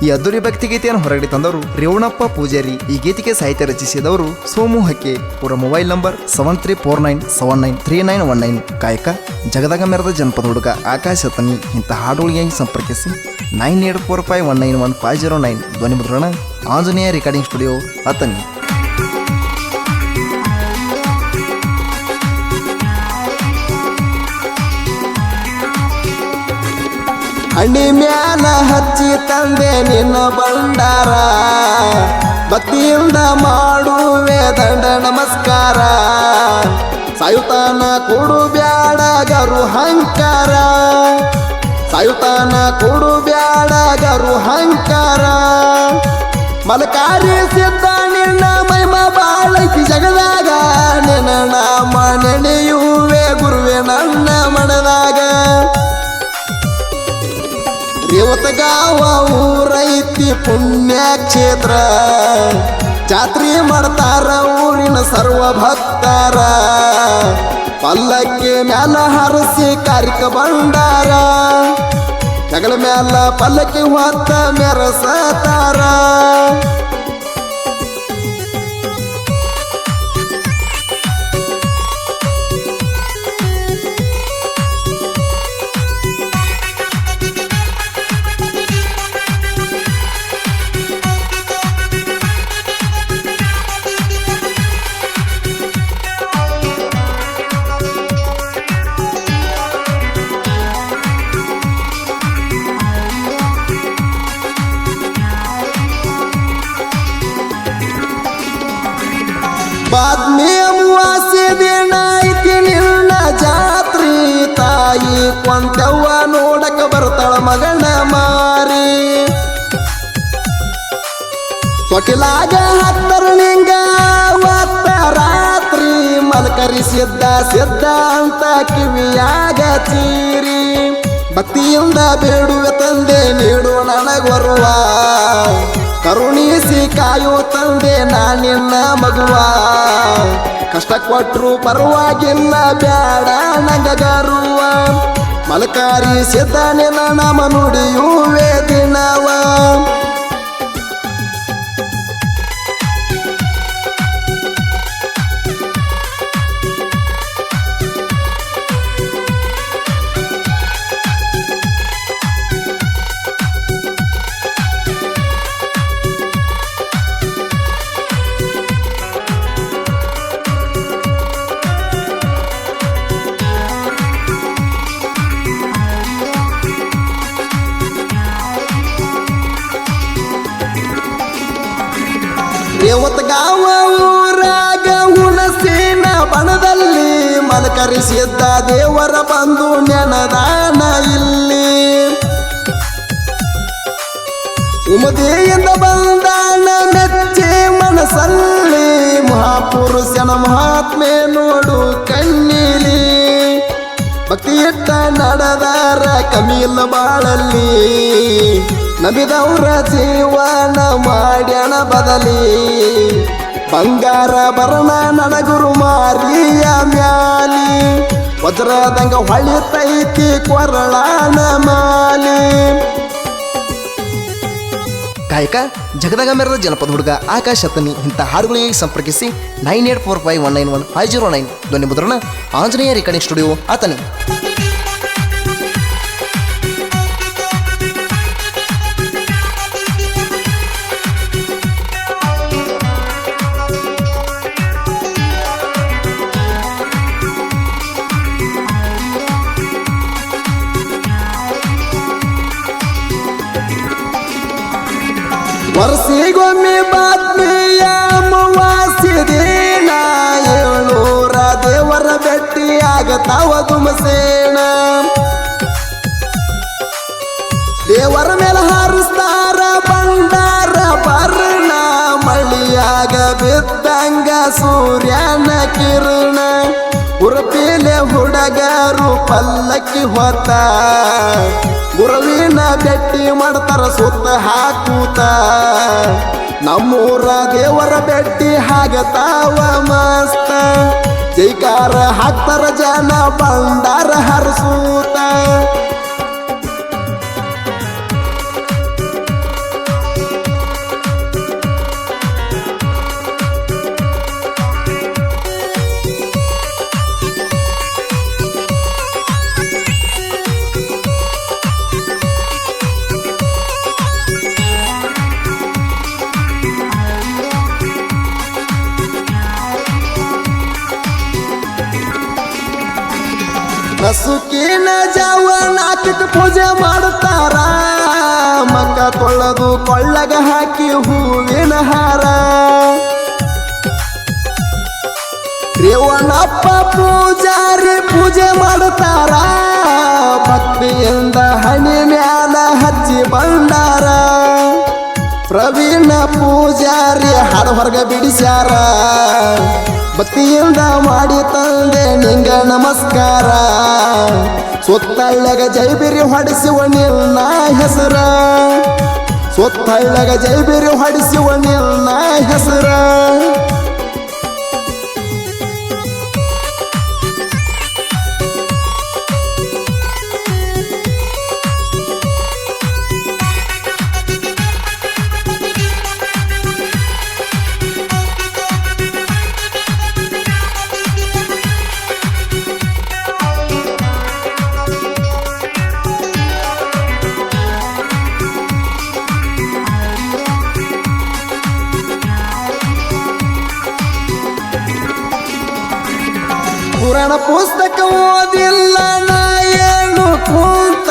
ಈ ಅದ್ದೂರಿ ಭಕ್ತಿ ಗೀತೆಯನ್ನು ಹೊರಗಡೆ ತಂದವರು ರೇವಣಪ್ಪ ಪೂಜಾರಿ. ಈ ಗೀತೆಗೆ ಸಾಹಿತ್ಯ ರಚಿಸಿದವರು ಸೋಮು ಹಕ್ಕೆ. ಇವರ ಮೊಬೈಲ್ ನಂಬರ್ 7349793919. ಗಾಯಕ ಜಗದಾಗ ಮೆರೆದ ಜನಪದ ಹುಡುಗ ಆಕಾಶ್ ಅತನಿ. ಇಂಥ ಹಾಡುಗಳಿಗಾಗಿ ಸಂಪರ್ಕಿಸಿ 9845191509. ಧ್ವನಿ ಮುದ್ರಣ ಆಂಜನೇಯ ರೆಕಾರ್ಡಿಂಗ್ ಸ್ಟುಡಿಯೋ ಅತನಿ. ಹಣ್ಣಿ ಮ್ಯಾಲ ಹಚ್ಚಿ ತಂದೆ ನಿನ್ನ ಬಂಡಾರ, ಭಕ್ತಿಯಿಂದ ಮಾಡುವೆ ದಂಡ ನಮಸ್ಕಾರ. ಸಾಯುತಾನ ಕೊಡು ಬ್ಯಾಡ ಗರು ಹಂಕಾರ, ಸಾಯುತಾನ ಕೊಡು ಬ್ಯಾಡ ಗರು ಹಂಕಾರ. ಮಲಕಾರಿ ಸಿದ್ಧ ನಿನ್ನ ಮೈಮ ಬಾಳೈತಿ ಜಗದಾಗ, ನಿನ್ನ ನಾಮ ನೆನೆಯುವೆ ಗುರುವೆ ನನ್ನ ಮನದಾಗ. ರೇವತಗಾವ ಊರೈತಿ ಪುಣ್ಯಕ್ಷೇತ್ರ, ಜಾತ್ರೆ ಮಾಡ್ತಾರ ಊರಿನ ಸರ್ವ ಭಕ್ತರ. ಪಲ್ಲಕ್ಕಿ ಮ್ಯಾಲ ಹರಸಿ ಕಾರಿಕ ಬಂಡಾರ, ಜಗಳ ಮ್ಯಾಲ ಪಲ್ಲಕ್ಕಿ ಹೊತ್ತ ಮೆರಸತಾರ. ಬಾದ್ಮಿ ಅಮಾವಾಸ್ಯೆ ದಿನ ಐತಿ ನಿನ್ನ ಜಾತ್ರಿ, ತಾಯಿ ಕೊಂತವ್ವ ನೋಡಕ ಬರ್ತಾಳ ಮಗನ ಮಾರಿ. ತೊಟಿಲಾಗ ಹಾಕ್ತಾರ ನಿಂಗ ಅವತ್ತ ರಾತ್ರಿ, ಮಲ್ಕರಿ ಸಿದ್ಧ ಸಿದ್ಧ ಅಂತ ಕಿವಿಯಾಗ ಚೀರಿ. ಭಕ್ತಿಯಿಂದ ಬೇಡುವೆ ತಂದೆ ನೀಡು ನನಗೊರುವ, ಕರುಣಿಸಿ ಕಾಯೋ ತಂದೆ ನಾನಿನ್ನ ಮಗುವ. ಕಷ್ಟ ಕೊಟ್ರು ಪರವಾಗಿಲ್ಲ ಬ್ಯಾಡ ನಂಗಗರುವ, ಮಲಕಾರಿ ಸಿದ್ಧನೆ ನಾಮ ನುಡಿಯುವೆ ದಿನವ. ರೇವತಗಾವ ಊರಾಗ ಹುಣಸಿನ ಬಣದಲ್ಲಿ, ಮಲಕರಿಸಿದ್ದ ದೇವರ ಬಂದು ನೆನದಾನ ಇಲ್ಲಿ. ಉಮದಿಯಿಂದ ಬಂದಾನ ಮೆಚ್ಚಿ ಮನಸ್ಸಲ್ಲಿ, ಮಹಾಪುರುಷನ ಮಹಾತ್ಮೆ ನೋಡು ಕಣ್ಣೀಲಿ. ಭಕ್ತಿ ಇಟ್ಟ ನಡೆದಾರ ಕಮಿಲ್ಲ ಬಾಳಲ್ಲಿ, ನಬಿದವ್ರ ಜೀವನ ಮಾಡ್ಯಣ ಬದಲಿ. ಬಂಗಾರ ಬರಣ ನನಗುರು ಮಾರಿಯ ಮ್ಯಾಲಿ, ವಜ್ರದಂಗ ಹೊಳಿತೈತಿ ಕೊರಳಾನ ಮಾಲಿ. ಗಾಯಕ ಜಗದಾಗ ಮೆರೆದ ಜನಪದ ಹುಡುಗ ಆಕಾಶ್ ಅತನಿ. ಇಂಥ ಹಾಡುಗಳಿಗೆ ಸಂಪರ್ಕಿಸಿ 9845191509. ಧ್ವನಿ ಮುದ್ರಣ ಆಂಜನೇಯ ರೆಕಾರ್ಡಿಂಗ್ ಸ್ಟುಡಿಯೋ ಅತನಿ. ವರ್ಷಿಗೊಮ್ಮೆ ಬಾತ್ಮಿಯ ಅಮಾವಾಸ್ಯೆ ದಿನ, 700 ದೇವರ ಭೇಟಿ ಆಗತಾವ ದುಮಸೇನ. ದೇವರ ಮೇಲೆ ಹಾರಿಸ್ತಾರ ಬಂಡಾರ ಬರ್ಣ, ಮಳಿಯಾಗ ಬಿದ್ದಂಗ ಸೂರ್ಯನ ಕಿರಣ. ಉರುಪಿಲೆ ಹುಡುಗರು ಪಲ್ಲಕ್ಕಿ ಹೊತ್ತ, ಗುರುವಿನ ಭೇಟಿ ಮಾಡ್ತಾರ ಸುತ್ತ ಹಾಕೂತ. ನಮ್ಮೂರ ದೇವರ ಭೇಟಿ ಆಗತಾವ ಮಸ್ತ, ಜೈಕಾರ ಹಾಕ್ತಾರ ಜನ ಬಂಡಾರ ಹರಸೂತ. ನಸುಕಿನ ಜಾವ ನಾಲ್ಕಕ್ಕೆ ಪೂಜೆ ಮಾಡುತ್ತಾರ ಮಕ್ಕ ತೊಳೆದು ಕೊಳ್ಳಗ ಹಾಕಿ ಹೂವಿನ ಹಾರ ರೇವಣಪ್ಪ ಪೂಜಾರಿ ಪೂಜೆ ಮಾಡುತ್ತಾರ ಭಕ್ತಿಯಿಂದ ಹಣಿ ಮ್ಯಾಲ ಹಚ್ಚಿ ಬಂಡಾರ ಪ್ರವೀಣ ಪೂಜಾರಿ ಹಾಡು ಹೊರಗ ಬಿಡಿಸ್ಯಾರ ಭಕ್ತಿಯಿಂದ ಮಾಡಿ ತಂದೆ ನಿಂಗ ನಮಸ್ಕಾರ ಸುತ್ತಳ್ಳಗ ಜೈಬಿರಿ ಹೊಡಿಸುವ ನಿನ್ನ ಹೆಸರ ಸುತ್ತಳ್ಳಗ ಜೈಬಿರಿ ಹೊಡಿಸುವ ನಿನ್ನ ಹೆಸರ ಪುರಾಣ ಪುಸ್ತಕ ಓದಿಲ್ಲ ನಾ ಏನು ಕೂತ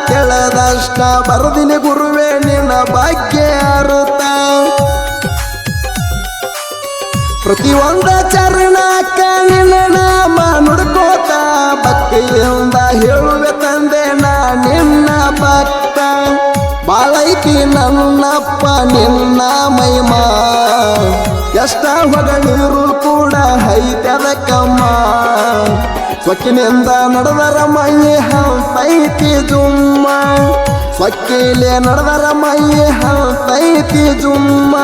ತೆಳದಷ್ಟ ಬರದಿನಿ ಗುರುವೇ ನಿನ್ನ ಬಗ್ಗೆ ಅರುತ ಪ್ರತಿಯೊಂದ ಚರಣಕ್ಕ ನಿನ್ನ ನಾಮ ನುಡ್ಕೋತ ಭಕ್ತಿಯಿಂದ ಹೇಳುವೆ ತಂದೆ ನಾ ನಿನ್ನ ಭಕ್ತ ಬಾಳೈತಿ ನನ್ನಪ್ಪ ನಿನ್ನ ಮೈಮಾ ಎಷ್ಟ ಹೊಗಳಿರು ಕೂಡ ಹೈತದಕ್ಕಮ್ಮ ಸೊಕ್ಕಿನಿಂದ ನಡೆದರ ಮೈ ಹಂತೈತಿ ಜುಮ್ಮ ಸೊಕ್ಕಿಲೆ ನಡೆದರ ಮೈ ಹಂತೈತಿ ಜುಮ್ಮ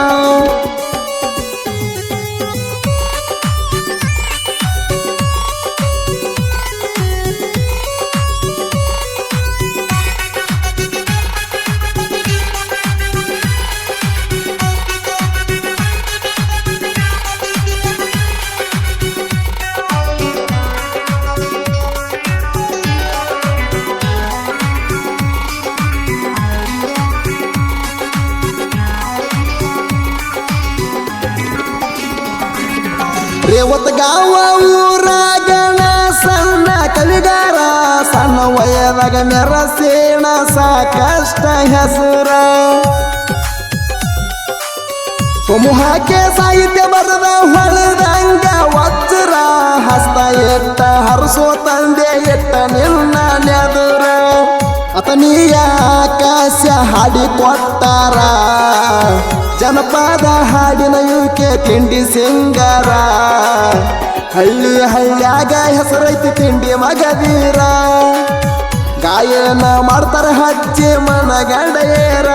ರೇವತಗಾವ ಊರಾಗಣ ಸಣ್ಣ ಕವಿಗಾರ ಸಣ್ಣ ವಯದಾಗ ಮೆರಸೇಣ ಸಾಕಷ್ಟ ಹೆಸರ ಸಮೂಹಕ್ಕೆ ಸಾಹಿತ್ಯ ಬರದ ಹೊಳದಂಗ ವಜ್ರ ಹಸ್ತ ಎಟ್ಟ ಹರಸೋ ತಂದೆ ಎಟ್ಟ ನಿನ್ನ ನೆದುರ ಅತನೀಯ ಆಕಾಶ ಹಾಡಿ ಕೊಟ್ಟಾರ ಜನಪದ ಹಾಡಿನ ಯುಕೆ ತಿಂಡಿ ಸಿಂಗಾರ ಹಳ್ಳಿ ಹಳ್ಳ್ಯಾಗ ಹೆಸರೈತಿ ತಿಂಡಿ ಮಗದೀರ ಗಾಯನ ಮಾಡ್ತಾರ ಹಚ್ಚಿ ಮನಗಡೆಯರ